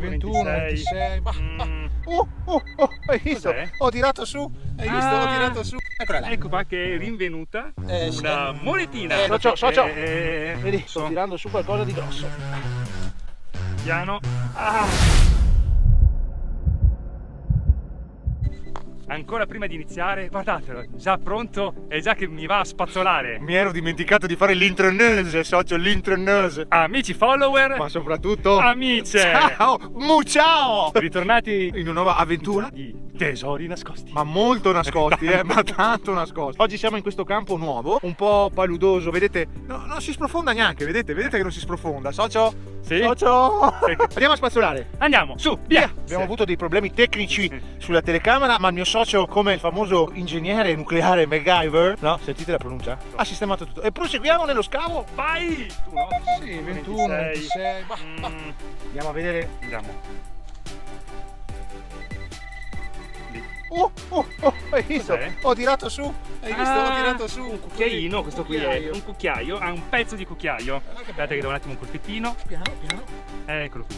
21, 26. Hai visto? Cos'è? Ho tirato su. Hai visto? Ho tirato su. Eccola là. Ecco qua che è rinvenuta Sì. una monetina. Socio. Vedi, Vedi, sto tirando su qualcosa di grosso. piano. Ancora prima di iniziare, guardatelo, già pronto e già che mi va a spazzolare. Mi ero dimenticato di fare l'intranese, socio, l'intranese. Amici follower, Ma soprattutto... amiche, Ciao! ritornati In una nuova avventura, di tesori nascosti. ma molto nascosti, ma tanto nascosti. Oggi siamo in questo campo nuovo, un po' paludoso, vedete? No, non si sprofonda neanche, vedete che non si sprofonda. Socio? Sì? Socio! Sì. Andiamo a spazzolare. Andiamo, su, via! Abbiamo avuto dei problemi tecnici sulla telecamera, ma il mio socio, come il famoso ingegnere nucleare MacGyver, no? Sentite la pronuncia? Ha sistemato tutto. E proseguiamo nello scavo. Vai! Tu no? Sì, 21, 26. Andiamo a vedere. Andiamo. Lì. Hai visto? Cos'è? Ho tirato su. Hai visto? Ho tirato su. Un cucchiaino, questo qui è un cucchiaio, ha un pezzo di cucchiaio. Aspetta che do un attimo un colpettino. Piano. Eccolo qui.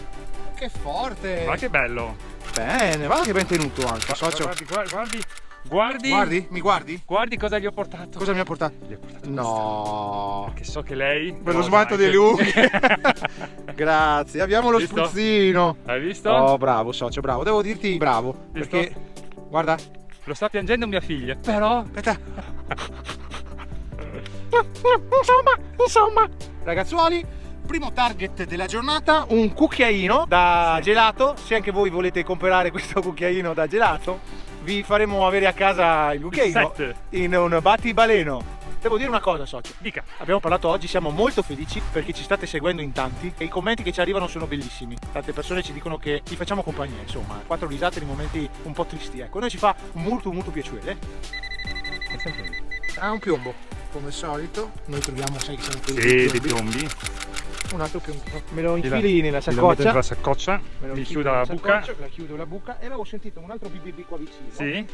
Che forte. Guarda che bello. Bene, guarda che ben tenuto anche, socio. Guardi. Mi guardi? Guardi cosa gli ho portato. Cosa mi ha portato? Gli ho portato No. che so che lei Per lo osa smalto anche. dei lunghi. Grazie, abbiamo lo Visto? spruzzino. Hai visto? Oh, bravo socio, bravo. Devo dirti bravo. Visto? Perché, guarda. Lo sta piangendo mia figlia. Però Aspetta. Insomma, ragazzuoli, primo target della giornata, un cucchiaino da gelato. Se anche voi volete comprare questo cucchiaino da gelato, vi faremo avere a casa il cucchiaino Set. in un battibaleno. Devo dire una cosa, socio. dica. Abbiamo parlato oggi, siamo molto felici perché ci state seguendo in tanti e i commenti che ci arrivano sono bellissimi. Tante persone ci dicono che ti facciamo compagnia, insomma, quattro risate nei momenti un po' tristi. Ecco, noi ci fa molto piacere. È sempre lì. Un piombo, come al solito. Noi troviamo, sai che siamo quelli Sì, dei dei piombi. piombi. Un altro piombo. Me lo Ti la- infili nella Ti lo metto dentro la saccoccia. saccoccia, Me lo mi infili chiudo la nella buca. saccoccia, la chiudo la buca e avevo sentito un altro BBB qua vicino. Sì.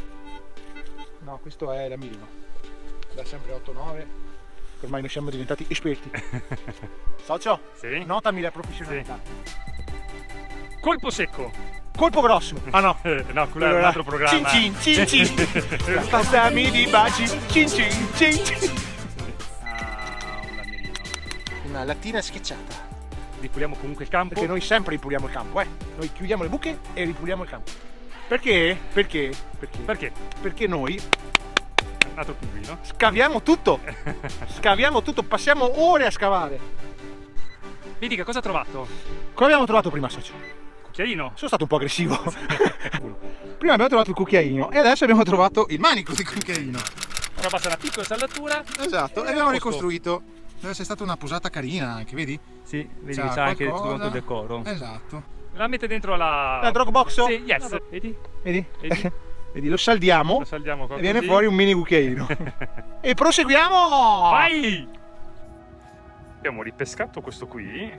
No, questo è la Milino. Da sempre 8-9. Ormai noi siamo diventati esperti. Socio, Sì. notami la professionalità. Colpo secco. Colpo grosso. Ah no. No, quello è un altro programma. Cin. Passami di baci. Cin. Un lamierino. Una lattina schiacciata. Ripuliamo comunque il campo. Perché noi sempre ripuliamo il campo, Noi chiudiamo le buche e ripuliamo il campo. Perché? Perché? Perché noi Un altro pinguino. scaviamo tutto. Passiamo ore a scavare. Mi dica cosa ha trovato? Cosa abbiamo trovato prima, socio? Cucchiaino. Sono stato un po' aggressivo. Prima abbiamo trovato il cucchiaino e adesso abbiamo trovato il manico di cucchiaino. Ora basta una piccola saldatura. Esatto, e a abbiamo posto. ricostruito. Deve essere stata una posata carina anche, vedi? Sì, vedi C'ha che c'ha anche qualcosa. tutto quanto il decoro. Esatto. La mette dentro la... La Dropbox? Sì, yes. Vedi? Vedi? Vedi? Vedi, lo saldiamo Lo saldiamo qua e viene così. fuori un mini cucchiaino. E proseguiamo! Vai! Abbiamo ripescato questo qui.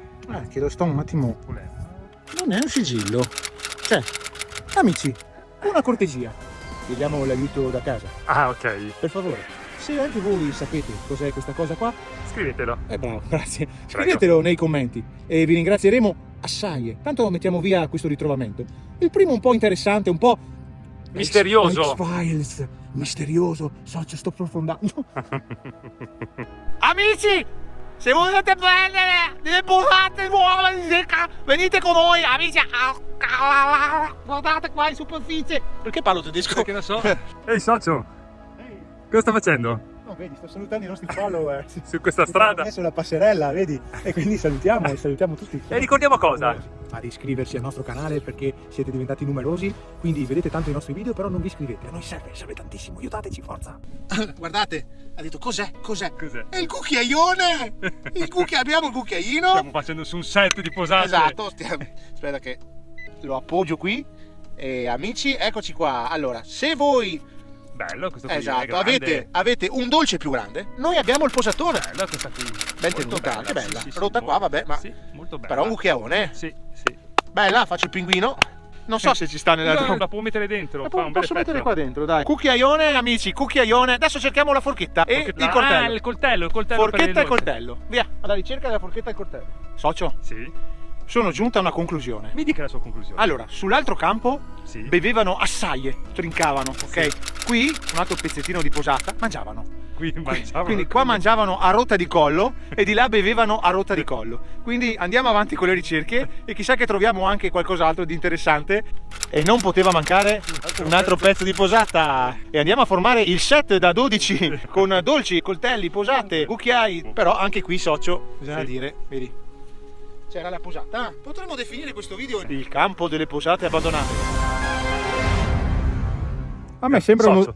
Che lo sto un attimo. Non è un sigillo. Cioè, amici, una cortesia. Chiediamo l'aiuto da casa. Ah, ok. Per favore, se anche voi sapete cos'è questa cosa qua, Scrivetelo. bravo, grazie. Scrivetelo nei commenti e vi ringrazieremo assai. Tanto mettiamo via questo ritrovamento. Il primo un po' interessante, un po' Misterioso. X-Files. Misterioso. Socio, sto profondando. Amici, se volete prendere delle burrate nuove di secca, venite con noi, amici. Guardate qua in superficie. Perché parlo tedesco? Perché lo so. Ehi, socio. Cosa sta facendo? No, vedi, sto salutando i nostri follower. Su questa strada? Adesso la passerella, vedi? E quindi salutiamo tutti. E ricordiamo cosa? A iscriversi al nostro canale perché siete diventati numerosi, quindi vedete tanto i nostri video, però non vi iscrivete. A noi serve tantissimo, aiutateci, forza. Guardate, ha detto cos'è? Cos'è? È il cucchiaione! Abbiamo il cucchiaino. Stiamo facendo su un set di posate. Esatto, aspetta che lo appoggio qui. E amici, eccoci qua. Allora, se voi Bello questo qui. è esatto, grande. avete un dolce più grande, noi abbiamo il posatore. Bella questa qui. Ben Molto tenuta, anche bella. Sì, Rotta qua, molto- vabbè, ma Sì, molto bella. però un cucchiaione. Sì. Bella, faccio il pinguino. Non so se ci sta nella No, la può mettere dentro. La fa un bel posso mettere effetto. qua dentro, dai. Cucchiaione, amici, cucchiaione. Adesso cerchiamo la forchetta e Forchetta- il coltello. Ah, il coltello per Forchetta le e coltello. Via, alla ricerca della forchetta e il coltello. Socio, Sì. sono giunta a una conclusione. Mi dica la sua conclusione. Allora, sull'altro campo Sì. bevevano assaie, trincavano, ok? Qui, un altro pezzettino di posata, mangiavano. Qui mangiavano. Quindi qua mangiavano a rotta di collo e di là bevevano a rotta di collo. Quindi andiamo avanti con le ricerche e chissà che troviamo anche qualcos'altro di interessante. E non poteva mancare un altro pezzo di posata. E andiamo a formare il set da 12 con dolci, coltelli, posate, cucchiai. Però anche qui, socio, bisogna Sì. dire, vedi, c'era la posata. Potremmo definire questo video il campo delle posate abbandonate. A me sembra Socio.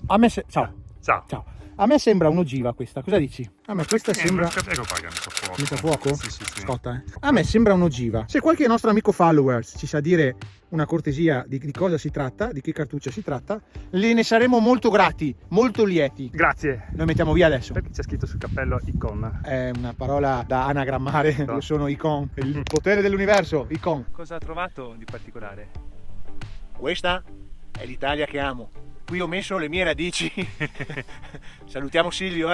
Ciao. Ciao. Ciao. A me sembra un'ogiva questa, cosa dici? A me questa sembra... Ecco qua che ha messo fuoco. Messa a fuoco? Sì, sì, sì. Scotta, eh? A me sembra un'ogiva. Se qualche nostro amico followers ci sa dire una cortesia di cosa si tratta, di che cartuccia si tratta, ne saremo molto grati, molto lieti. Grazie. Noi mettiamo via adesso. Perché c'è scritto sul cappello Icon? È una parola da anagrammare. No. Io sono Icon, il potere dell'universo, Icon. Cosa ha trovato di particolare? Questa è l'Italia che amo. Qui ho messo le mie radici. Salutiamo Silvio,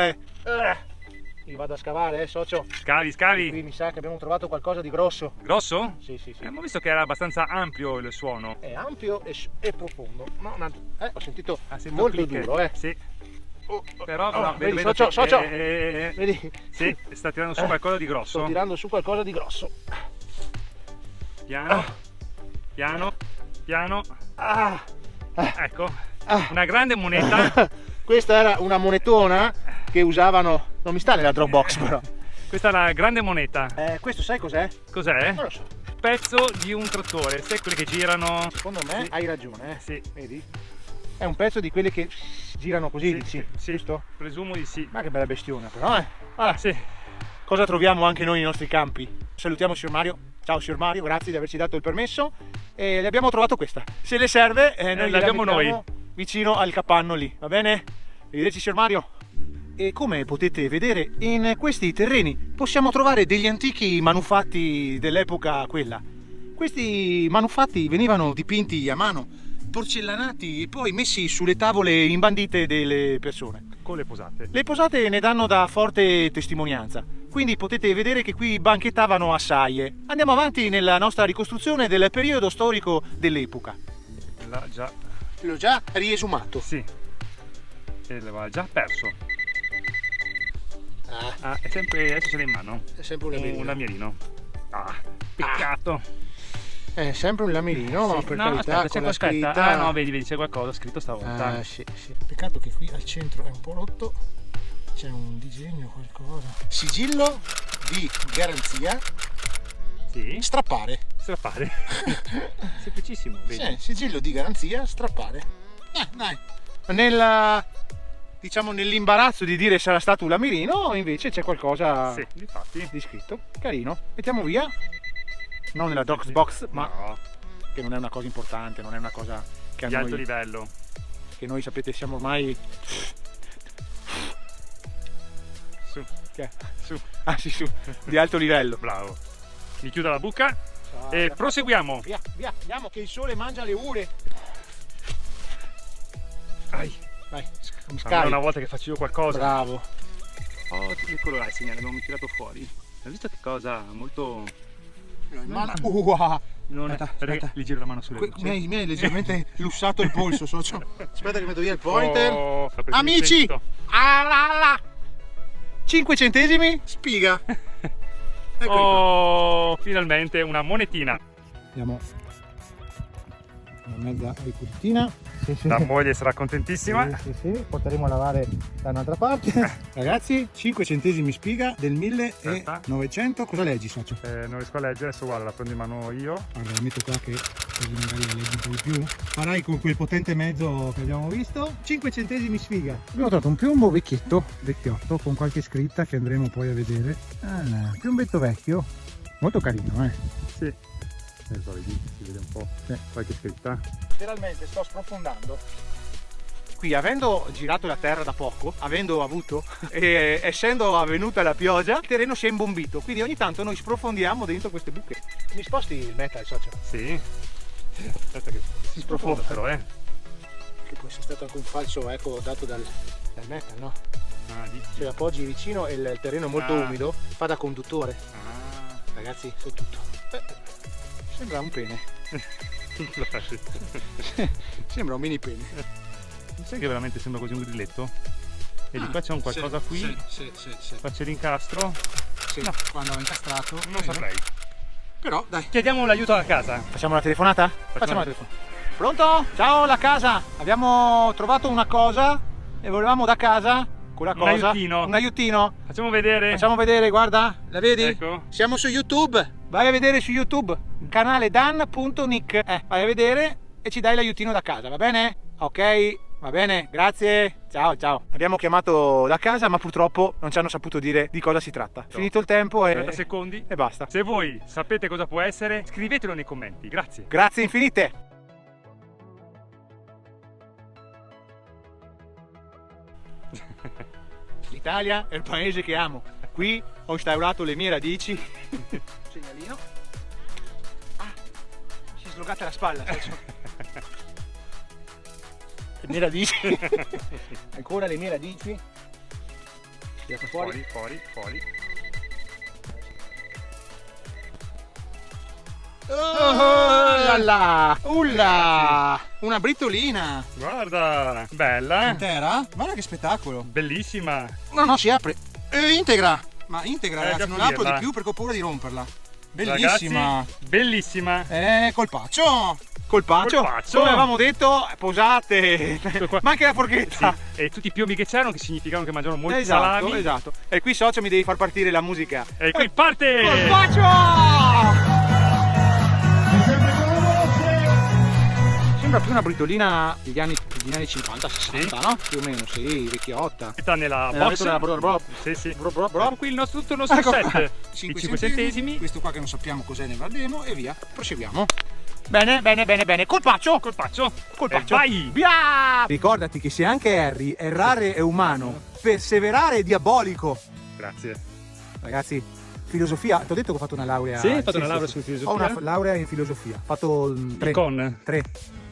Io vado a scavare, socio. Scavi, scavi. Qui mi sa che abbiamo trovato qualcosa di grosso. Grosso? Sì, sì, sì. Abbiamo visto che era abbastanza ampio il suono. È ampio e profondo. No, ho sentito Sento molto clicche. duro, Sì. Però Oh, no, vedi, vedo socio, che- socio. eh, Vedi? Sì, sta tirando su qualcosa di grosso. Sto tirando su qualcosa di grosso. Piano, piano, piano. Ah, Ecco, ah. una grande moneta. Questa era una monetona che usavano. Non mi sta nella Dropbox, però. Questa è la grande moneta. Questo sai cos'è? Cos'è? Non lo so. Pezzo di un trattore. Sai quelli che girano? Secondo me Sì. hai ragione, Sì. Vedi? È un pezzo di quelli che girano così, dici? sì, Giusto? presumo di sì. Ma che bella bestiona, però, Allora, Sì. cosa troviamo anche noi nei nostri campi? Salutiamo signor Mario. Ciao signor Mario, grazie di averci dato il permesso. E le abbiamo trovato questa. Se le serve, noi l'abbiamo gliela mettiamo noi. vicino al capanno lì, va bene? Arrivederci signor Mario. E come potete vedere, in questi terreni possiamo trovare degli antichi manufatti dell'epoca quella. Questi manufatti venivano dipinti a mano, porcellanati e poi messi sulle tavole imbandite delle persone. Con le posate. Le posate ne danno da forte testimonianza, quindi potete vedere che qui banchettavano assaie. Andiamo avanti nella nostra ricostruzione del periodo storico dell'epoca. L'ha già. L'ho già riesumato. Sì. E l'aveva già perso. Ah, è sempre. Adesso ce l'ha in mano. È sempre un lamirino. Un lamierino. Ah, peccato. È sempre un lamirino, ma per no, carità, aspetta, con la aspetta. scritta... Ah no, vedi, c'è qualcosa scritto stavolta. Sì, sì. Peccato che qui al centro è un po' rotto. C'è un disegno, qualcosa. Sigillo di garanzia. Sì. Strappare. Strappare. Semplicissimo, vedi? Sì, sigillo di garanzia, strappare. Dai. Diciamo nell'imbarazzo di dire sarà stato un lamirino, invece c'è qualcosa Sì, infatti. di scritto. Carino. Mettiamo via. Non nella Dropbox, ma No, che non è una cosa importante, non è una cosa che a di alto noi, livello. che noi sapete siamo ormai... Su, Che è? su. Ah sì, su, di alto livello. Bravo. Mi chiudo la buca e Via, proseguiamo. via, andiamo che il sole mangia le ure. Vai. Vai, Allora, scarica. una volta che faccio io qualcosa. Bravo. Oh, eccolo là il segnale, l'abbiamo tirato fuori. Hai visto che cosa? Molto. Non è. Aspetta. Gli giro la mano sulle luci. Mi hai leggermente lussato il polso, socio. Aspetta che metto via il pointer. Oh, fa prendere Amici! il vento. 5 centesimi, spiga. Eccoli qua. Oh, finalmente una monetina. Andiamo una mezza ripulitina. Sì. La moglie sarà contentissima. Sì, porteremo a lavare da un'altra parte. Ragazzi, 5 centesimi spiga del 1900. Cosa leggi, socio? Non riesco a leggere, adesso guarda, la prendo in mano io. Allora, la metto qua che così magari la leggi un po' di più. Farai con quel potente mezzo che abbiamo visto. 5 centesimi spiga. Abbiamo trovato un piombo vecchiotto, con qualche scritta che andremo poi a vedere. Piombetto vecchio. Molto carino, Sì. Vedi, si vede un po'. Qualche scritta. Letteralmente sto sprofondando. Qui, avendo girato la terra da poco, avendo avuto e essendo avvenuta la pioggia, il terreno si è imbombito, quindi ogni tanto noi sprofondiamo dentro queste buche. Mi sposti il metal, socio? Sì. Aspetta che si sprofonda però, Che può essere stato anche un falso eco dato dal metal, no? Ah, dici. Se lo appoggi vicino e il terreno è molto Ah. umido, fa da conduttore. Ah. Ragazzi, so tutto. Sembra un pene. Lo faccio. Sembra un mini pene. Sai che veramente sembra così un grilletto? E di qua c'è un qualcosa qui. Sì. Qua c'è l'incastro. Sì, No. quando ho incastrato. Non saprei. Però dai. Chiediamo l'aiuto alla casa. Facciamo la telefonata? Facciamo la telefonata. Pronto? Ciao, la casa. Abbiamo trovato una cosa e volevamo da casa quella Un cosa. aiutino. Un aiutino. Facciamo vedere. Facciamo vedere, guarda. La vedi? Ecco. Siamo su YouTube. Vai a vedere su YouTube. Canale dan.nick. Vai a vedere e ci dai l'aiutino da casa, va bene? Ok, va bene, grazie. Ciao. Abbiamo chiamato da casa, ma purtroppo non ci hanno saputo dire di cosa si tratta. Finito il tempo 30 secondi. e basta. Se voi sapete cosa può essere, scrivetelo nei commenti. Grazie. Grazie infinite. L'Italia è il paese che amo. Qui ho instaurato le mie radici. Segnalino. Ah, si è slogata la spalla. Le mie radici. Ancora le mie radici. Tirate fuori. Fuori. Oh, là. Ulla! Una britolina. Guarda, bella. Intera? Guarda che spettacolo. Bellissima. No, si apre. Integra. Ma integra, ragazzi, non la apro capirla. di più perché ho paura di romperla. Bellissima. Ragazzi, bellissima. Colpaccio. Colpaccio. Come avevamo detto, posate. Qua. Ma anche la forchetta. Sì. E tutti i piumi che c'erano, che significano che mangiano molti Esatto, salami. esatto. E qui socio mi devi far partire la musica. E qui parte. Colpaccio! Sembra più una britolina degli anni 50-60, Sì. no? Più o meno, sì, vecchiotta. Sta nella Nella box. box. Sì. Bro. Ecco qui tutto il nostro Ecco set. qua. I 5 centesimi. Questo qua che non sappiamo cos'è ne guarderemo e via. Proseguiamo. Bene. Colpaccio. Colpaccio. Colpaccio. E vai. Via! Ricordati che se anche Harry errare è umano, perseverare è diabolico. Grazie. Ragazzi, filosofia, ti ho detto che ho fatto una laurea. Sì, hai fatto una laurea su filosofia? Ho una laurea in filosofia. Ho fatto tre. Con. Tre.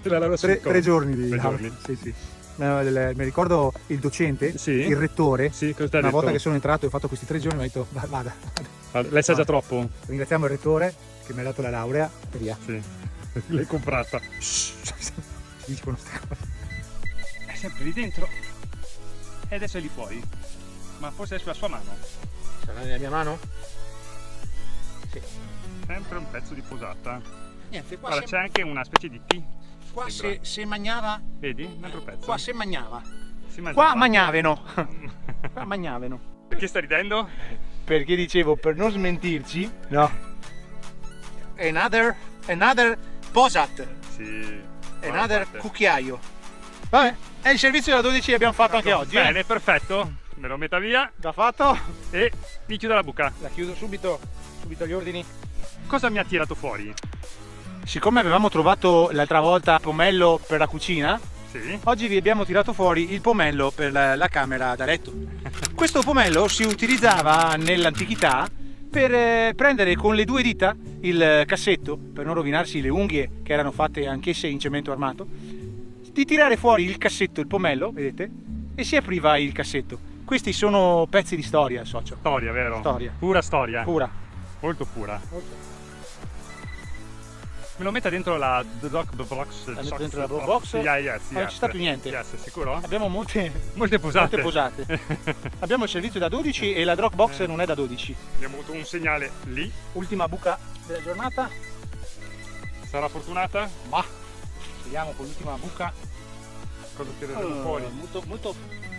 La laurea su con. 3 giorni di 3 laurea. giorni. Sì. Mi ricordo il docente, Sì. il rettore. Sì, cosa ti ha Una detto? volta che sono entrato e ho fatto questi 3 giorni, mi ha detto vada. Lei sa già troppo? Ringraziamo il rettore che mi ha dato la laurea e via. Sì. L'hai comprata. Si dicono queste cose. È sempre lì dentro. E adesso è lì fuori. Ma forse è sulla sua mano. Sarà nella mia mano? Sì. Sempre un pezzo di posata. Niente, qua Guarda, c'è anche una specie di T. qua sembra. se mangiava. Vedi? Un altro pezzo. Qua se mangiava. Si mangia Qua mangiavano. Qua mangiavano. Perché sta ridendo? Perché dicevo, per non smentirci, no. Another posat. Sì. Another cucchiaio. Vabbè, è il servizio da 12 che abbiamo fatto anche oggi. Bene, perfetto. Me lo metta via Da fatto. e mi chiudo la buca. La chiudo subito gli ordini. Cosa mi ha tirato fuori? Siccome avevamo trovato l'altra volta pomello per la cucina, Sì. oggi vi abbiamo tirato fuori il pomello per la camera da letto. Questo pomello si utilizzava nell'antichità per prendere con le 2 dita il cassetto, per non rovinarsi le unghie che erano fatte anch'esse in cemento armato, di tirare fuori il cassetto, il pomello, vedete, e si apriva il cassetto. Questi sono pezzi di storia, socio. Storia, vero? Storia. Pura storia. Pura. Molto pura. Me lo metta dentro la Dropbox. La metto dentro la Dropbox? Yes. Non ci sta più niente. Yes, sicuro? Abbiamo molte Molte posate. posate. Abbiamo il servizio da 12 e la Dropbox non è da 12. Abbiamo avuto un segnale lì. Ultima buca della giornata. Sarà fortunata? Ma vediamo con l'ultima buca. Cosa tireremo fuori?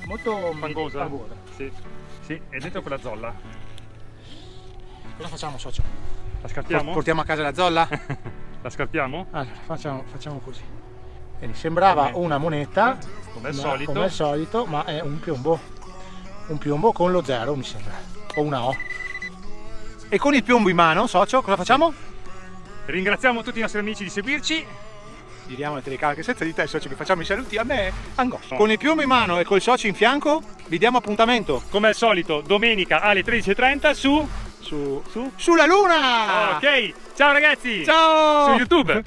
Molto Fangosa? Sì. Sì, è dentro quella zolla. Cosa facciamo, socio? La scartiamo? Portiamo a casa la zolla? La scartiamo? Allora, facciamo così. Quindi sembrava una moneta, Come al ma- solito. come al solito, ma è un piombo. Un piombo con lo 0, mi sembra. O una O. E con il piombo in mano, socio, cosa facciamo? Ringraziamo tutti i nostri amici di seguirci. Giriamo le telecamere senza di te, socio, che facciamo i saluti a me, angoscia. Con il piombo in mano e col socio in fianco, vi diamo appuntamento Come al solito, domenica alle 13:30 su. sulla luna! Ok, ciao ragazzi! Ciao! Su YouTube!